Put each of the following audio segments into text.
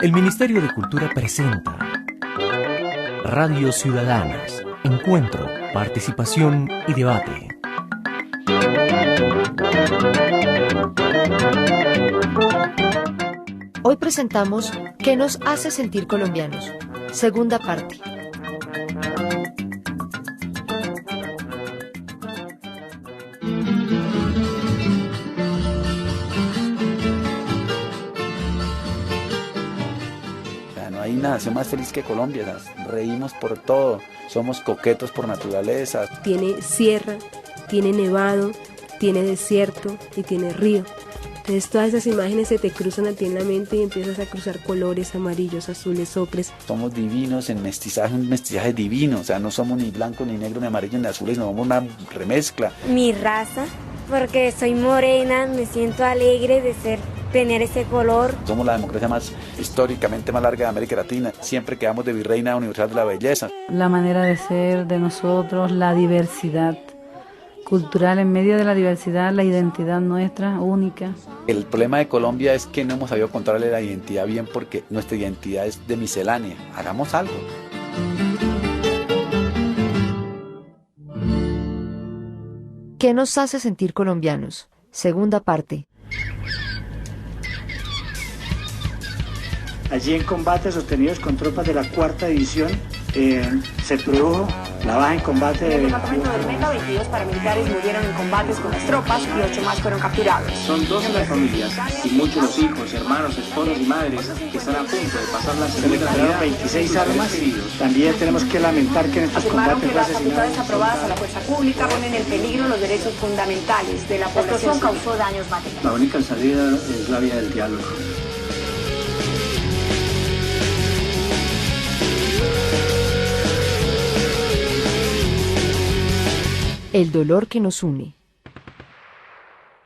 El Ministerio de Cultura presenta Radio Ciudadanas, encuentro, participación y debate. Hoy presentamos ¿Qué nos hace sentir colombianos? Segunda parte. No hay nación más feliz que Colombia, nos reímos por todo, somos coquetos por naturaleza. Tiene sierra, tiene nevado, tiene desierto y tiene río. Entonces todas esas imágenes se te cruzan a ti en la mente y empiezas a cruzar colores, amarillos, azules, ocres. Somos divinos en mestizaje, un mestizaje divino, o sea, no somos ni blanco, ni negro, ni amarillo, ni azules, no somos una remezcla. Mi raza, porque soy morena, me siento alegre de tener ese color. Somos la democracia más históricamente más larga de América Latina, siempre quedamos de virreina universal de la belleza. La manera de ser de nosotros, la diversidad cultural, en medio de la diversidad, la identidad nuestra, única. El problema de Colombia es que no hemos sabido controlarle la identidad bien porque nuestra identidad es de miscelánea. Hagamos algo. ¿Qué nos hace sentir colombianos? Segunda parte. Allí en combates sostenidos con tropas de la cuarta división se produjo la baja en combate. En el departamento del Meta, 22 paramilitares murieron en combates con las tropas y 8 más fueron capturados. Son 12 las familias y muchos los hijos, hermanos, esposos y madres que están a punto de pasar la segunda Navidad. 26 armas. También tenemos que lamentar que en estos afirmaron combates que las facultades aprobadas a la fuerza pública ponen en peligro los derechos fundamentales de la población. La explosión causó daños materiales. La única salida es la vía del diálogo. El dolor que nos une.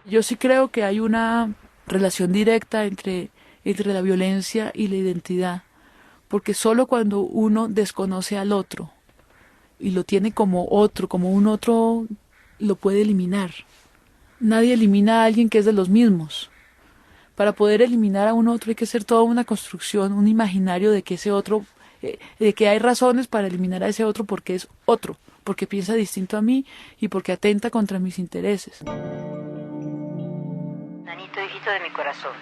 Yo sí creo que hay una relación directa entre la violencia y la identidad, porque solo cuando uno desconoce al otro y lo tiene como otro, como un otro, lo puede eliminar. Nadie elimina a alguien que es de los mismos. Para poder eliminar a un otro hay que hacer toda una construcción, un imaginario de que ese otro, de que hay razones para eliminar a ese otro porque es otro, porque piensa distinto a mí y porque atenta contra mis intereses. Nanito, hijito de mi corazón,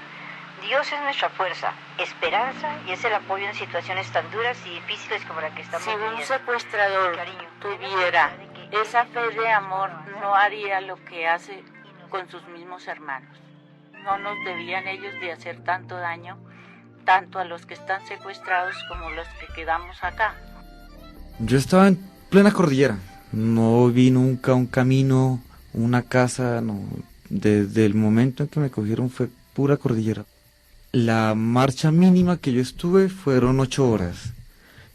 Dios es nuestra fuerza, esperanza y es el apoyo en situaciones tan duras y difíciles como la que estamos viviendo. Si un secuestrador tuviera esa fe de amor, no haría lo que hace con sus mismos hermanos. No nos debían ellos de hacer tanto daño, tanto a los que están secuestrados como los que quedamos acá. Yo estaba en plena cordillera, no vi nunca un camino, una casa, no. Desde el momento en que me cogieron fue pura cordillera. La marcha mínima que yo estuve fueron 8 horas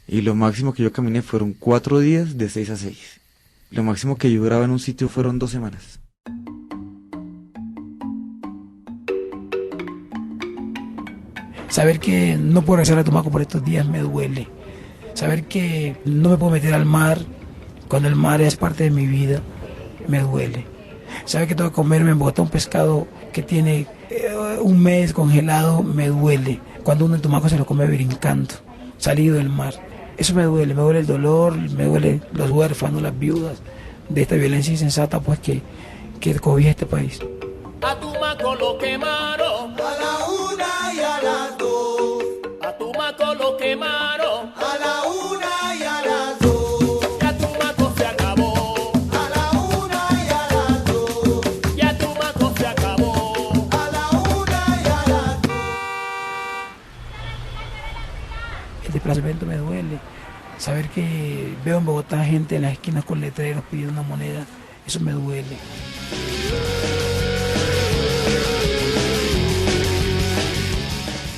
y lo máximo que yo caminé fueron 4 días de 6 a 6. Lo máximo que yo duraba en un sitio fueron 2 semanas. Saber que no puedo regresar a Tumaco por estos días me duele. Saber que no me puedo meter al mar cuando el mar es parte de mi vida me duele. Saber que tengo que comerme en Bogotá un pescado que tiene un mes congelado me duele. Cuando uno en Tumaco se lo come brincando, salido del mar. Eso me duele el dolor, me duele los huérfanos, las viudas de esta violencia insensata pues que cobija este país. A Tumaco lo quemaron a la 1 y a las 2. A Tumaco lo quemaron a la 1 y a las 2. Ya Tumaco se acabó a la 1 y a las 2. Ya Tumaco se acabó a la 1 y a las 2. El desplazamiento me duele. Saber que veo en Bogotá gente en las esquinas con letreros pidiendo una moneda, eso me duele.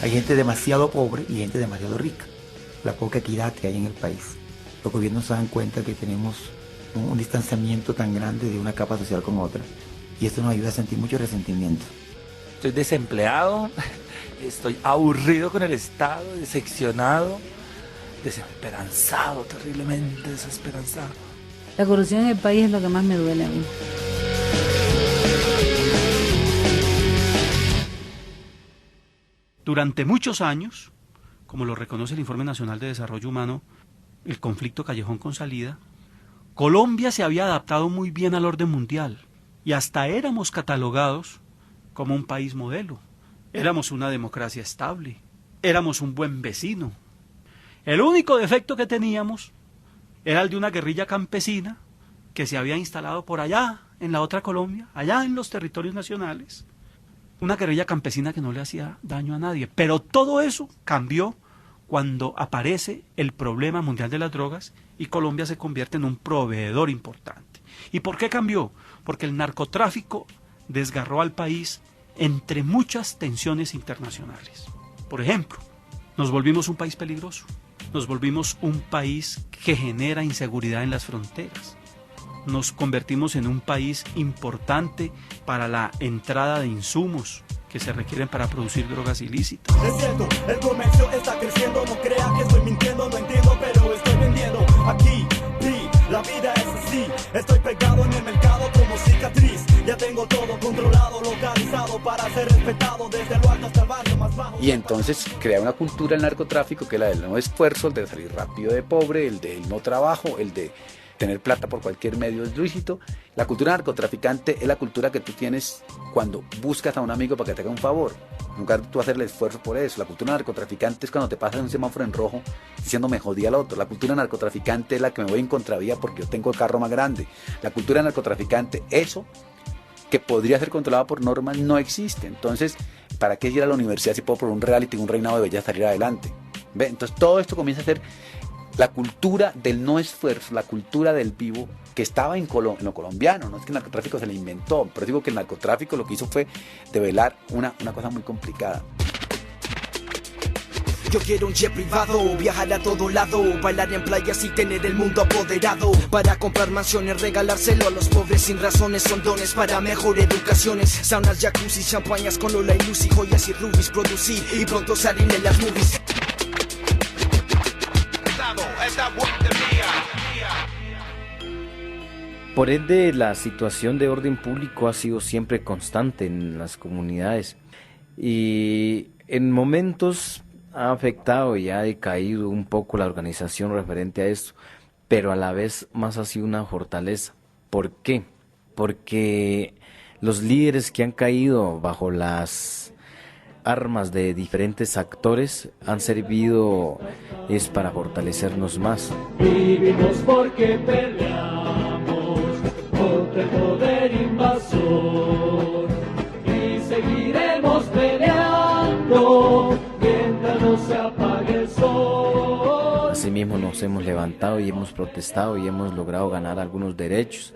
Hay gente demasiado pobre y gente demasiado rica. La poca equidad que hay en el país. Los gobiernos se dan cuenta que tenemos un distanciamiento tan grande de una capa social con otra. Y esto nos ayuda a sentir mucho resentimiento. Estoy desempleado, estoy aburrido con el Estado, decepcionado, desesperanzado, terriblemente desesperanzado. La corrupción en el país es lo que más me duele a mí. Durante muchos años, como lo reconoce el Informe Nacional de Desarrollo Humano, el conflicto callejón con salida, Colombia se había adaptado muy bien al orden mundial y hasta éramos catalogados como un país modelo. Éramos una democracia estable, éramos un buen vecino. El único defecto que teníamos era el de una guerrilla campesina que se había instalado por allá, en la otra Colombia, allá en los territorios nacionales. Una guerrilla campesina que no le hacía daño a nadie. Pero todo eso cambió cuando aparece el problema mundial de las drogas y Colombia se convierte en un proveedor importante. ¿Y por qué cambió? Porque el narcotráfico desgarró al país entre muchas tensiones internacionales. Por ejemplo, nos volvimos un país peligroso, nos volvimos un país que genera inseguridad en las fronteras, nos convertimos en un país importante para la entrada de insumos que se requieren para producir drogas ilícitas. Es cierto, el comercio está creciendo, no crea que estoy mintiendo, no entiendo, pero estoy vendiendo. Aquí, la vida es así, estoy pegado en el mercado como cicatriz. Ya tengo todo controlado, localizado para ser respetado desde lo alto hasta el barrio más bajo. Y entonces crea una cultura del narcotráfico que es la del no esfuerzo, el de salir rápido de pobre, el del no trabajo, el de tener plata por cualquier medio es lícito. La cultura narcotraficante es la cultura que tú tienes cuando buscas a un amigo para que te haga un favor. Nunca tú hacer el esfuerzo por eso. La cultura narcotraficante es cuando te pasas un semáforo en rojo diciendo me jodí al otro. La cultura narcotraficante es la que me voy en contravía porque yo tengo el carro más grande. La cultura narcotraficante, eso que podría ser controlado por normas, no existe. Entonces, ¿para qué ir a la universidad si puedo por un reality, un reinado de belleza salir adelante? ¿Ve? Entonces todo esto comienza a ser la cultura del no esfuerzo, la cultura del vivo que estaba en lo colombiano. No es que el narcotráfico se le inventó, pero digo que el narcotráfico lo que hizo fue develar una cosa muy complicada. Yo quiero un jet privado, viajar a todo lado, bailar en playas y tener el mundo apoderado. Para comprar mansiones, regalárselo a los pobres sin razones, son dones para mejor educaciones. Saunas, jacuzzi, champañas con Lola y Lucy, joyas y rubis, producir y pronto salir en las movies. Por ende, la situación de orden público ha sido siempre constante en las comunidades y en momentos ha afectado y ha decaído un poco la organización referente a esto, pero a la vez más ha sido una fortaleza. ¿Por qué? Porque los líderes que han caído bajo las armas de diferentes actores han servido para fortalecernos más. Vivimos porque peleamos contra el poder invasor y seguiremos peleando mientras no se apague el sol. Asimismo nos hemos levantado y hemos protestado y hemos logrado ganar algunos derechos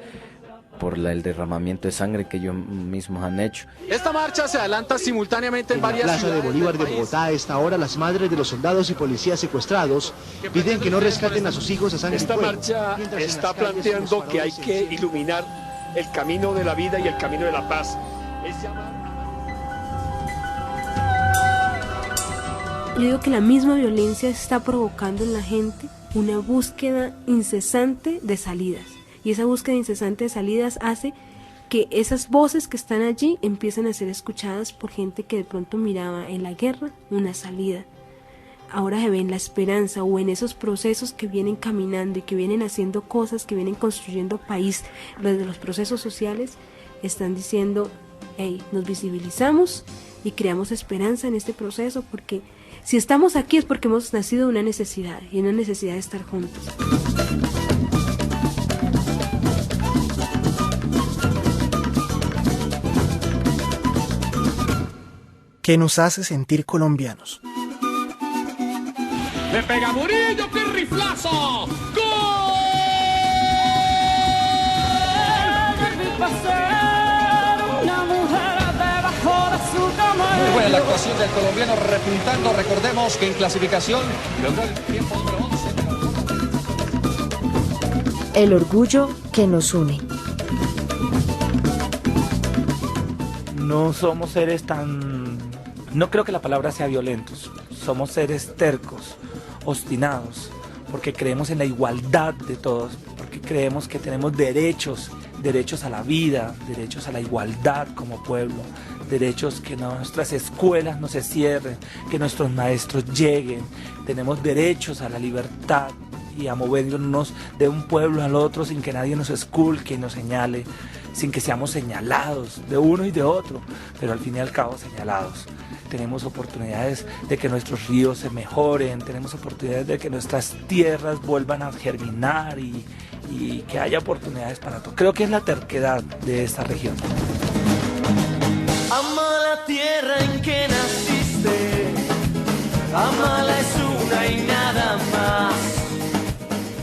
por el derramamiento de sangre que ellos mismos han hecho. Esta marcha se adelanta simultáneamente en varias ciudades. En la Plaza de Bolívar de Bogotá, a esta hora, las madres de los soldados y policías secuestrados piden que no rescaten a sus hijos a sangre y fuego. Esta marcha está planteando que hay que iluminar el camino de la vida y el camino de la paz. Yo digo que la misma violencia está provocando en la gente una búsqueda incesante de salidas. Y esa búsqueda incesante de salidas hace que esas voces que están allí empiecen a ser escuchadas por gente que de pronto miraba en la guerra una salida. Ahora se ve en la esperanza o en esos procesos que vienen caminando y que vienen haciendo cosas, que vienen construyendo país. Desde los procesos sociales están diciendo, hey, nos visibilizamos y creamos esperanza en este proceso, porque si estamos aquí es porque hemos nacido de una necesidad y una necesidad de estar juntos. ¿Qué nos hace sentir colombianos? ¡Le pega Murillo, qué riflazo! ¡Gol! Muy buena la actuación del colombiano, repuntando. Recordemos que en clasificación logró el tiempo número 11. El orgullo que nos une. No somos seres tan... No creo que la palabra sea violentos. Somos seres tercos, obstinados, porque creemos en la igualdad de todos, porque creemos que tenemos derechos a la vida, derechos a la igualdad como pueblo, derechos que nuestras escuelas no se cierren, que nuestros maestros lleguen, tenemos derechos a la libertad y a movernos de un pueblo al otro sin que nadie nos esculque y nos señale, sin que seamos señalados de uno y de otro, pero al fin y al cabo señalados. Tenemos oportunidades de que nuestros ríos se mejoren, tenemos oportunidades de que nuestras tierras vuelvan a germinar y que haya oportunidades para todo. Creo que es la terquedad de esta región. Ama la tierra en que naciste, amala es una y nada más.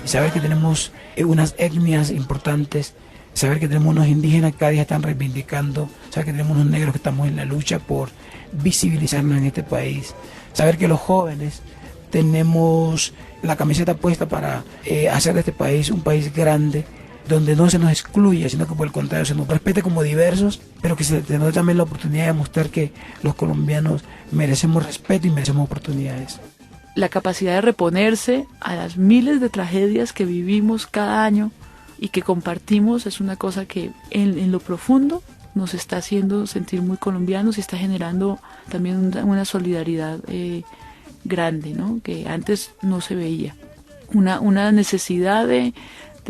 Saber que tenemos unas etnias importantes, saber que tenemos unos indígenas que cada día están reivindicando, saber que tenemos unos negros que estamos en la lucha por visibilizarnos en este país, saber que los jóvenes tenemos la camiseta puesta para hacer de este país un país grande, donde no se nos excluya, sino que por el contrario se nos respete como diversos, pero que se nos dé también la oportunidad de mostrar que los colombianos merecemos respeto y merecemos oportunidades. La capacidad de reponerse a las miles de tragedias que vivimos cada año y que compartimos es una cosa que en lo profundo nos está haciendo sentir muy colombianos y está generando también una solidaridad grande, ¿no? Que antes no se veía. Una necesidad de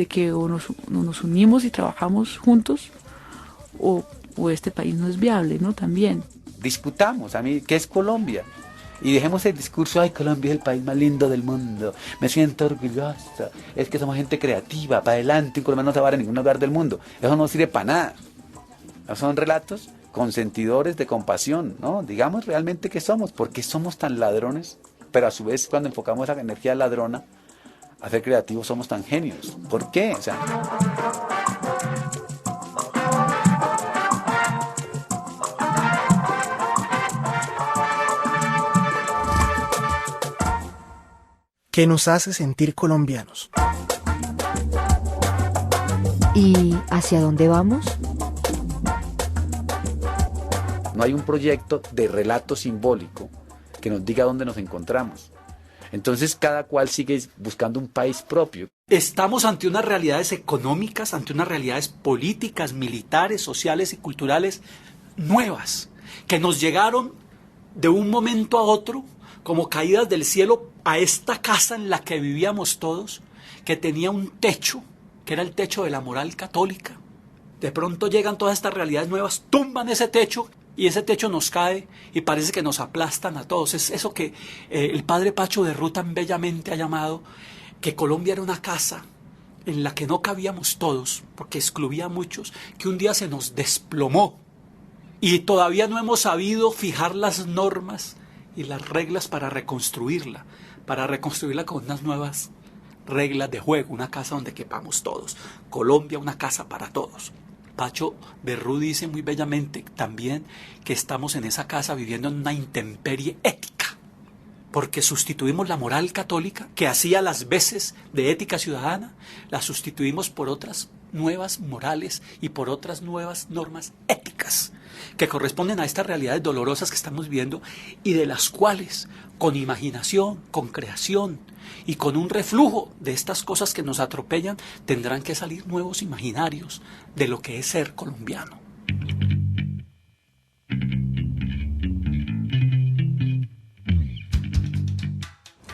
que o nos unimos y trabajamos juntos o este país no es viable, ¿no? También. Disputamos, ¿qué es Colombia? Y dejemos el discurso, ay, Colombia es el país más lindo del mundo, me siento orgullosa, es que somos gente creativa, para adelante, un colombiano no se va a ningún lugar del mundo. Eso no sirve para nada. Esos son relatos consentidores de compasión, ¿no? Digamos realmente qué somos, por qué somos tan ladrones, pero a su vez cuando enfocamos esa energía ladrona a ser creativos somos tan genios. ¿Por qué? O sea, ¿Qué nos hace sentir colombianos? ¿Y hacia dónde vamos? no hay un proyecto de relato simbólico que nos diga dónde nos encontramos. Entonces cada cual sigue buscando un país propio. Estamos ante unas realidades económicas, ante unas realidades políticas, militares, sociales y culturales nuevas, que nos llegaron de un momento a otro como caídas del cielo a esta casa en la que vivíamos todos, que tenía un techo, que era el techo de la moral católica. De pronto llegan todas estas realidades nuevas, tumban ese techo y ese techo nos cae y parece que nos aplastan a todos. Es eso que el padre Pacho de Rú tan bellamente ha llamado, que Colombia era una casa en la que no cabíamos todos, porque excluía a muchos, que un día se nos desplomó y todavía no hemos sabido fijar las normas y las reglas para reconstruirla con unas nuevas reglas de juego, una casa donde quepamos todos. Colombia, una casa para todos. Pacho de Rú dice muy bellamente también que estamos en esa casa viviendo en una intemperie ética, porque sustituimos la moral católica, que hacía las veces de ética ciudadana, la sustituimos por otras nuevas morales y por otras nuevas normas éticas, que corresponden a estas realidades dolorosas que estamos viviendo y de las cuales, con imaginación, con creación y con un reflujo de estas cosas que nos atropellan, tendrán que salir nuevos imaginarios de lo que es ser colombiano.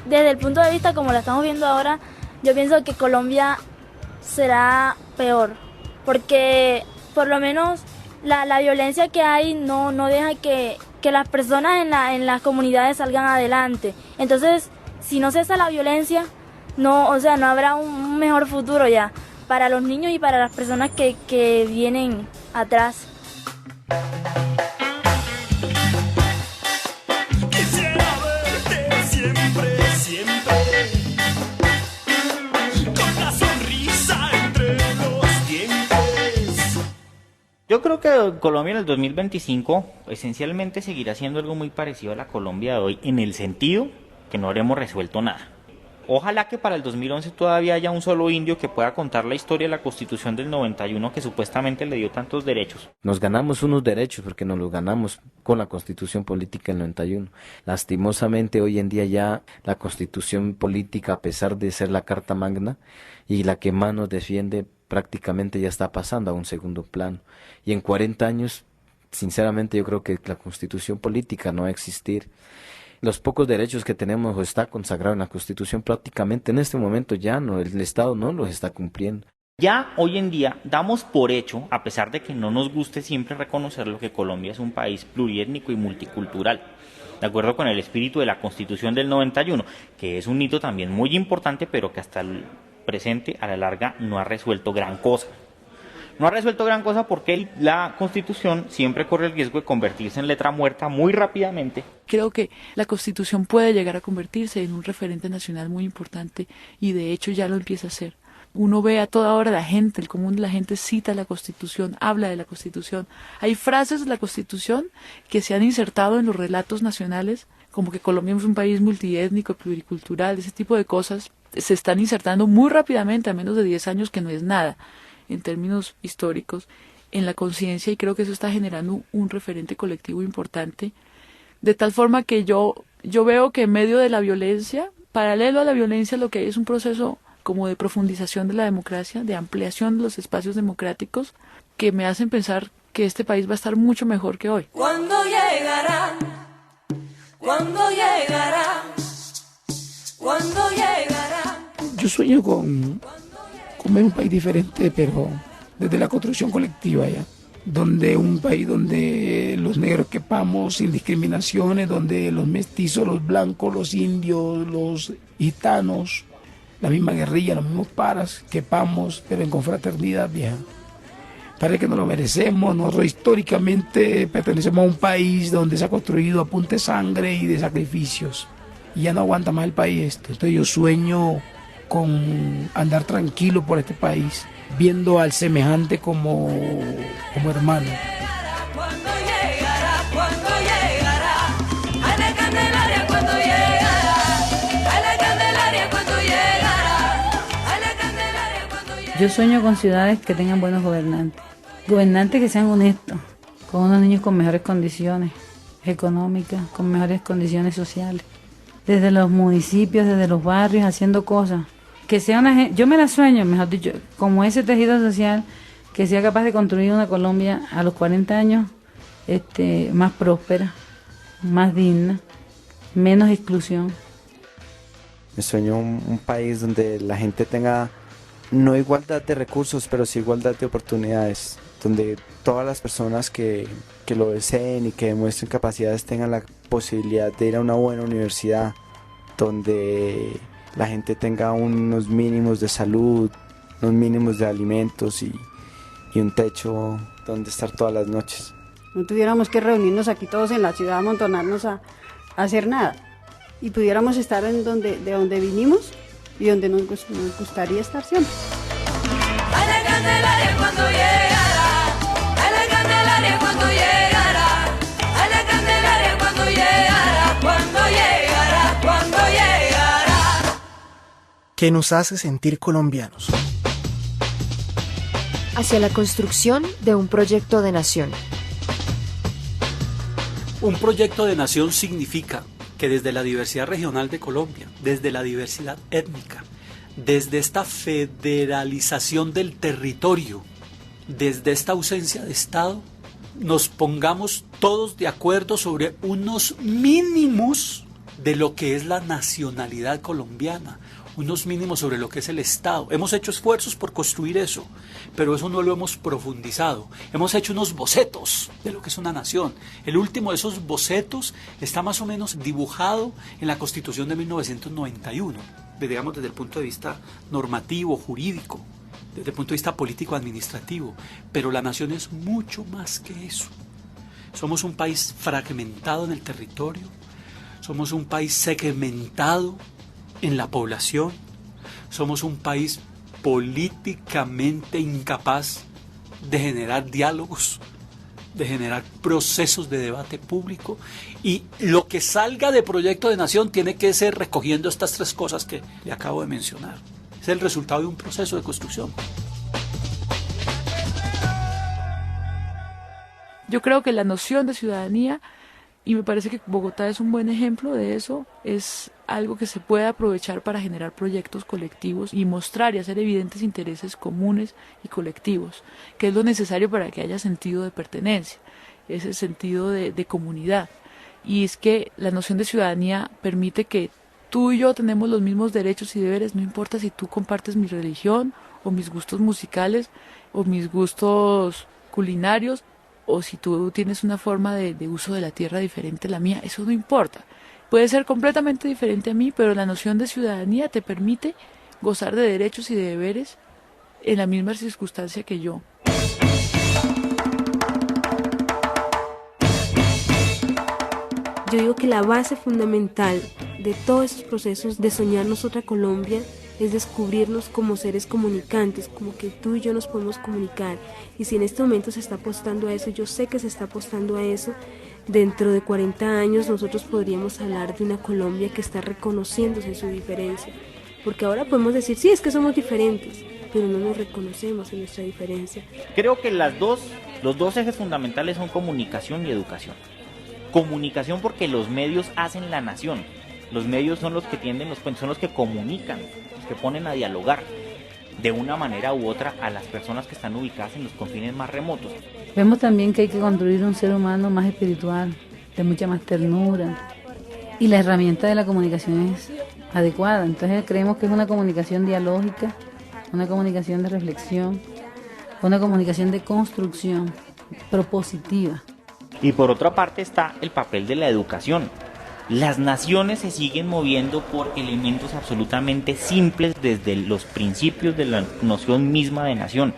Desde el punto de vista como la estamos viendo ahora, yo pienso que Colombia será peor, porque por lo menos la violencia que hay no deja que las personas en las comunidades salgan adelante. Entonces, si no cesa la violencia, no habrá un mejor futuro ya para los niños y para las personas que vienen atrás. Quisiera verte siempre, siempre, con la sonrisa entre los dientes. Yo creo que Colombia en el 2025 esencialmente seguirá siendo algo muy parecido a la Colombia de hoy, en el sentido que no habremos resuelto nada. Ojalá que para el 2011 todavía haya un solo indio que pueda contar la historia de la Constitución del 91 que supuestamente le dio tantos derechos. Nos ganamos unos derechos porque nos los ganamos con la Constitución Política del 91. Lastimosamente hoy en día ya la Constitución Política, a pesar de ser la Carta Magna y la que más nos defiende, prácticamente ya está pasando a un segundo plano. Y en 40 años Sinceramente yo creo que la constitución política no va a existir. Los pocos derechos que tenemos está consagrado en la constitución, prácticamente en este momento ya no, el Estado no los está cumpliendo. Ya hoy en día damos por hecho, a pesar de que no nos guste siempre reconocerlo, que Colombia es un país pluriétnico y multicultural, de acuerdo con el espíritu de la Constitución del 91, que es un hito también muy importante, pero que hasta el presente, a la larga, no ha resuelto gran cosa. No ha resuelto gran cosa porque la Constitución siempre corre el riesgo de convertirse en letra muerta muy rápidamente. Creo que la Constitución puede llegar a convertirse en un referente nacional muy importante y de hecho ya lo empieza a hacer. Uno ve a toda hora la gente, el común de la gente cita la Constitución, habla de la Constitución. Hay frases de la Constitución que se han insertado en los relatos nacionales, como que Colombia es un país multiétnico, pluricultural, ese tipo de cosas se están insertando muy rápidamente, a menos de 10 años, que no es nada en términos históricos, en la conciencia, y creo que eso está generando un referente colectivo importante, de tal forma que yo veo que en medio de la violencia, paralelo a la violencia, lo que hay es un proceso como de profundización de la democracia, de ampliación de los espacios democráticos, que me hacen pensar que este país va a estar mucho mejor que hoy. ¿Cuándo llegará? ¿Cuándo llegará? ¿Cuándo llegará? Yo sueño con ver un país diferente, pero desde la construcción colectiva ya. Donde un país donde los negros quepamos sin discriminaciones, donde los mestizos, los blancos, los indios, los gitanos, la misma guerrilla, los mismos paras, quepamos, pero en confraternidad vieja. Parece que nos lo merecemos. Nosotros históricamente pertenecemos a un país donde se ha construido a punta de sangre y de sacrificios. Y ya no aguanta más el país esto. Entonces yo sueño con andar tranquilo por este país, viendo al semejante como hermano. ¿Cuándo llegará? ¿Cuándo llegará? A la Candelaria, ¿cuándo llegará? A la Candelaria, ¿cuándo llegará? A la Candelaria, ¿cuándo llegará? Yo sueño con ciudades que tengan buenos gobernantes que sean honestos, con unos niños con mejores condiciones económicas, con mejores condiciones sociales, desde los municipios, desde los barrios, haciendo cosas. Que sea una gente, yo me la sueño, mejor dicho, como ese tejido social que sea capaz de construir una Colombia a los 40 años más próspera, más digna, menos exclusión. Me sueño un país donde la gente tenga no igualdad de recursos, pero sí igualdad de oportunidades, donde todas las personas que lo deseen y que demuestren capacidades tengan la posibilidad de ir a una buena universidad, donde la gente tenga unos mínimos de salud, unos mínimos de alimentos y un techo donde estar todas las noches. No tuviéramos que reunirnos aquí todos en la ciudad, amontonarnos a hacer nada y pudiéramos estar de donde vinimos y donde nos gustaría estar siempre. A la Candelaria, ¿cuándo llegará? A la Candelaria, ¿cuándo llegará? A la Candelaria, ¿cuándo llegará? ¿Cuándo llegará? ¿Cuándo llegará? ¿Qué nos hace sentir colombianos? Hacia la construcción de un proyecto de nación. Un proyecto de nación significa que desde la diversidad regional de Colombia, desde la diversidad étnica, desde esta federalización del territorio, desde esta ausencia de Estado, nos pongamos todos de acuerdo sobre unos mínimos de lo que es la nacionalidad colombiana, unos mínimos sobre lo que es el Estado. Hemos hecho esfuerzos por construir eso, pero eso no lo hemos profundizado. Hemos hecho unos bocetos de lo que es una nación. El último de esos bocetos está más o menos dibujado en la Constitución de 1991, digamos desde el punto de vista normativo, jurídico, desde el punto de vista político-administrativo, pero la nación es mucho más que eso. Somos un país fragmentado en el territorio, somos un país segmentado en la población, somos un país políticamente incapaz de generar diálogos, de generar procesos de debate público, y lo que salga de proyecto de nación tiene que ser recogiendo estas tres cosas que le acabo de mencionar. Es el resultado de un proceso de construcción. Yo creo que la noción de ciudadanía, y me parece que Bogotá es un buen ejemplo de eso, es algo que se puede aprovechar para generar proyectos colectivos y mostrar y hacer evidentes intereses comunes y colectivos, que es lo necesario para que haya sentido de pertenencia. ese sentido de comunidad. Y es que la noción de ciudadanía permite que tú y yo tenemos los mismos derechos y deberes, no importa si tú compartes mi religión o mis gustos musicales o mis gustos culinarios, o si tú tienes una forma de uso de la tierra diferente a la mía, eso no importa. Puede ser completamente diferente a mí, pero la noción de ciudadanía te permite gozar de derechos y de deberes en la misma circunstancia que yo. Yo digo que la base fundamental de todos esos procesos de soñarnos otra Colombia es descubrirnos como seres comunicantes, como que tú y yo nos podemos comunicar. Y si en este momento se está apostando a eso, yo sé que se está apostando a eso, dentro de 40 años nosotros podríamos hablar de una Colombia que está reconociéndose su diferencia. Porque ahora podemos decir, sí, es que somos diferentes, pero no nos reconocemos en nuestra diferencia. Creo que los dos ejes fundamentales son comunicación y educación. Comunicación porque los medios hacen la nación. Los medios son los que son los que comunican, los que ponen a dialogar de una manera u otra a las personas que están ubicadas en los confines más remotos. Vemos también que hay que construir un ser humano más espiritual, de mucha más ternura, y la herramienta de la comunicación es adecuada. Entonces creemos que es una comunicación dialógica, una comunicación de reflexión, una comunicación de construcción propositiva. Y por otra parte está el papel de la educación. Las naciones se siguen moviendo por elementos absolutamente simples desde los principios de la noción misma de nación.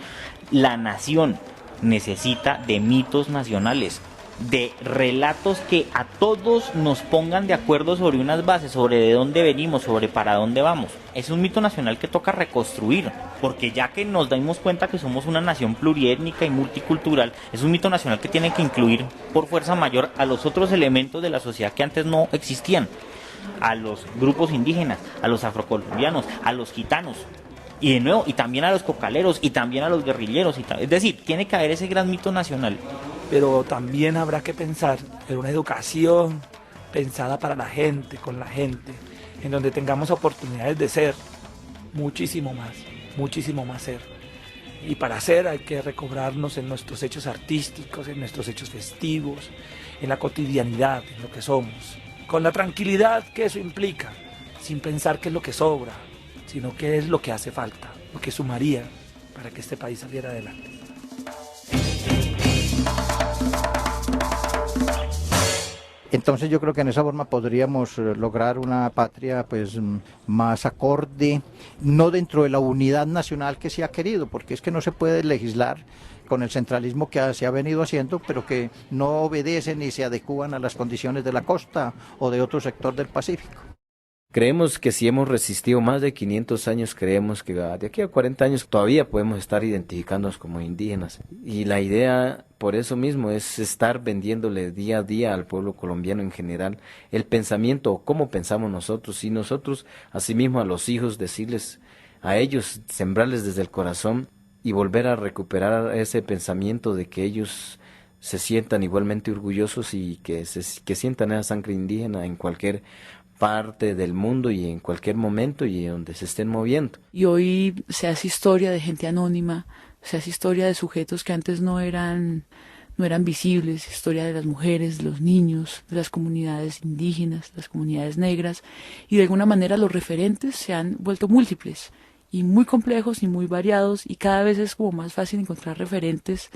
La nación necesita de mitos nacionales, de relatos que a todos nos pongan de acuerdo sobre unas bases, sobre de dónde venimos, sobre para dónde vamos. Es un mito nacional que toca reconstruir, porque ya que nos damos cuenta que somos una nación pluriétnica y multicultural, es un mito nacional que tiene que incluir por fuerza mayor a los otros elementos de la sociedad que antes no existían, a los grupos indígenas, a los afrocolombianos, a los gitanos. Y de nuevo, y también a los cocaleros, y también a los guerrilleros. Es decir, tiene que haber ese gran mito nacional. Pero también habrá que pensar en una educación pensada para la gente, con la gente, en donde tengamos oportunidades de ser muchísimo más ser. Y para ser hay que recobrarnos en nuestros hechos artísticos, en nuestros hechos festivos, en la cotidianidad, en lo que somos. Con la tranquilidad que eso implica, sin pensar qué es lo que sobra, sino qué es lo que hace falta, lo que sumaría para que este país saliera adelante. Entonces yo creo que en esa forma podríamos lograr una patria pues más acorde, no dentro de la unidad nacional que se ha querido, porque es que no se puede legislar con el centralismo que se ha venido haciendo, pero que no obedecen ni se adecúan a las condiciones de la costa o de otro sector del Pacífico. Creemos que si hemos resistido más de 500 años, creemos que de aquí a 40 años todavía podemos estar identificándonos como indígenas. Y la idea, por eso mismo, es estar vendiéndole día a día al pueblo colombiano en general el pensamiento, o cómo pensamos nosotros, y nosotros, asimismo, a los hijos, decirles a ellos, sembrarles desde el corazón y volver a recuperar ese pensamiento de que ellos se sientan igualmente orgullosos y que sientan esa sangre indígena en cualquier parte del mundo y en cualquier momento y donde se estén moviendo. Y hoy se hace historia de gente anónima, se hace historia de sujetos que antes no eran visibles, historia de las mujeres, de los niños, de las comunidades indígenas, las comunidades negras, y de alguna manera los referentes se han vuelto múltiples y muy complejos y muy variados, y cada vez es como más fácil encontrar referentes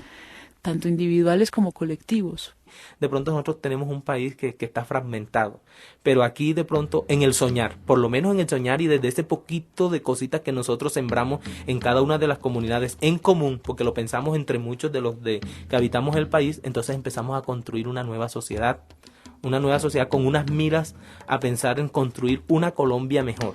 tanto individuales como colectivos. De pronto nosotros tenemos un país que está fragmentado, pero aquí de pronto en el soñar, por lo menos en el soñar y desde ese poquito de cositas que nosotros sembramos en cada una de las comunidades en común, porque lo pensamos entre muchos de los que habitamos el país, entonces empezamos a construir una nueva sociedad con unas miras a pensar en construir una Colombia mejor.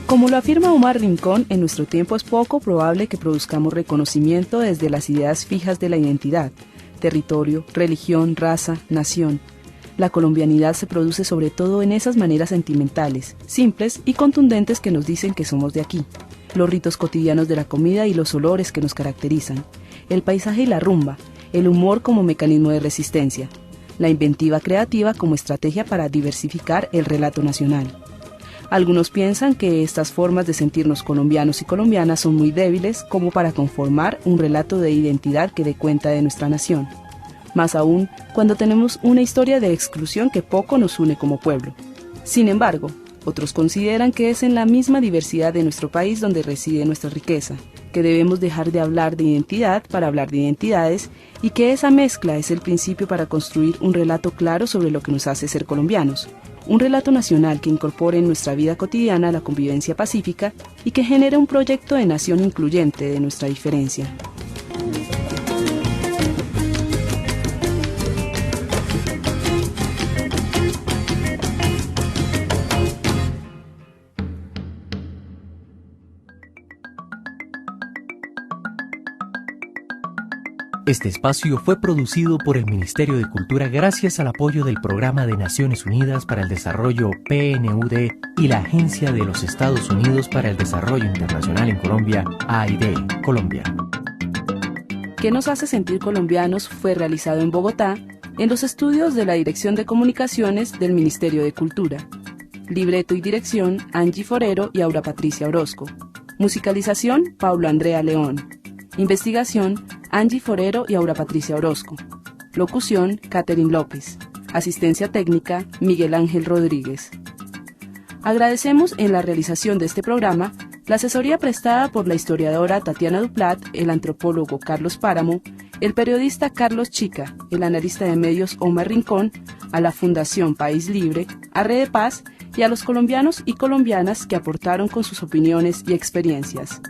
Como lo afirma Omar Rincón, en nuestro tiempo es poco probable que produzcamos reconocimiento desde las ideas fijas de la identidad, territorio, religión, raza, nación. La colombianidad se produce sobre todo en esas maneras sentimentales, simples y contundentes que nos dicen que somos de aquí. Los ritos cotidianos de la comida y los olores que nos caracterizan, el paisaje y la rumba, el humor como mecanismo de resistencia, la inventiva creativa como estrategia para diversificar el relato nacional. Algunos piensan que estas formas de sentirnos colombianos y colombianas son muy débiles como para conformar un relato de identidad que dé cuenta de nuestra nación. Más aún cuando tenemos una historia de exclusión que poco nos une como pueblo. Sin embargo, otros consideran que es en la misma diversidad de nuestro país donde reside nuestra riqueza, que debemos dejar de hablar de identidad para hablar de identidades y que esa mezcla es el principio para construir un relato claro sobre lo que nos hace ser colombianos. Un relato nacional que incorpore en nuestra vida cotidiana la convivencia pacífica y que genere un proyecto de nación incluyente de nuestra diferencia. Este espacio fue producido por el Ministerio de Cultura gracias al apoyo del Programa de Naciones Unidas para el Desarrollo PNUD y la Agencia de los Estados Unidos para el Desarrollo Internacional en Colombia, AID, Colombia. ¿Qué nos hace sentir colombianos? Fue realizado en Bogotá, en los estudios de la Dirección de Comunicaciones del Ministerio de Cultura. Libreto y dirección, Angie Forero y Aura Patricia Orozco. Musicalización, Paulo Andrea León. Investigación, Angie Forero y Aura Patricia Orozco. Locución, Catherine López. Asistencia técnica, Miguel Ángel Rodríguez. Agradecemos en la realización de este programa la asesoría prestada por la historiadora Tatiana Duplat, el antropólogo Carlos Páramo, el periodista Carlos Chica, el analista de medios Omar Rincón, a la Fundación País Libre, a Red de Paz y a los colombianos y colombianas que aportaron con sus opiniones y experiencias.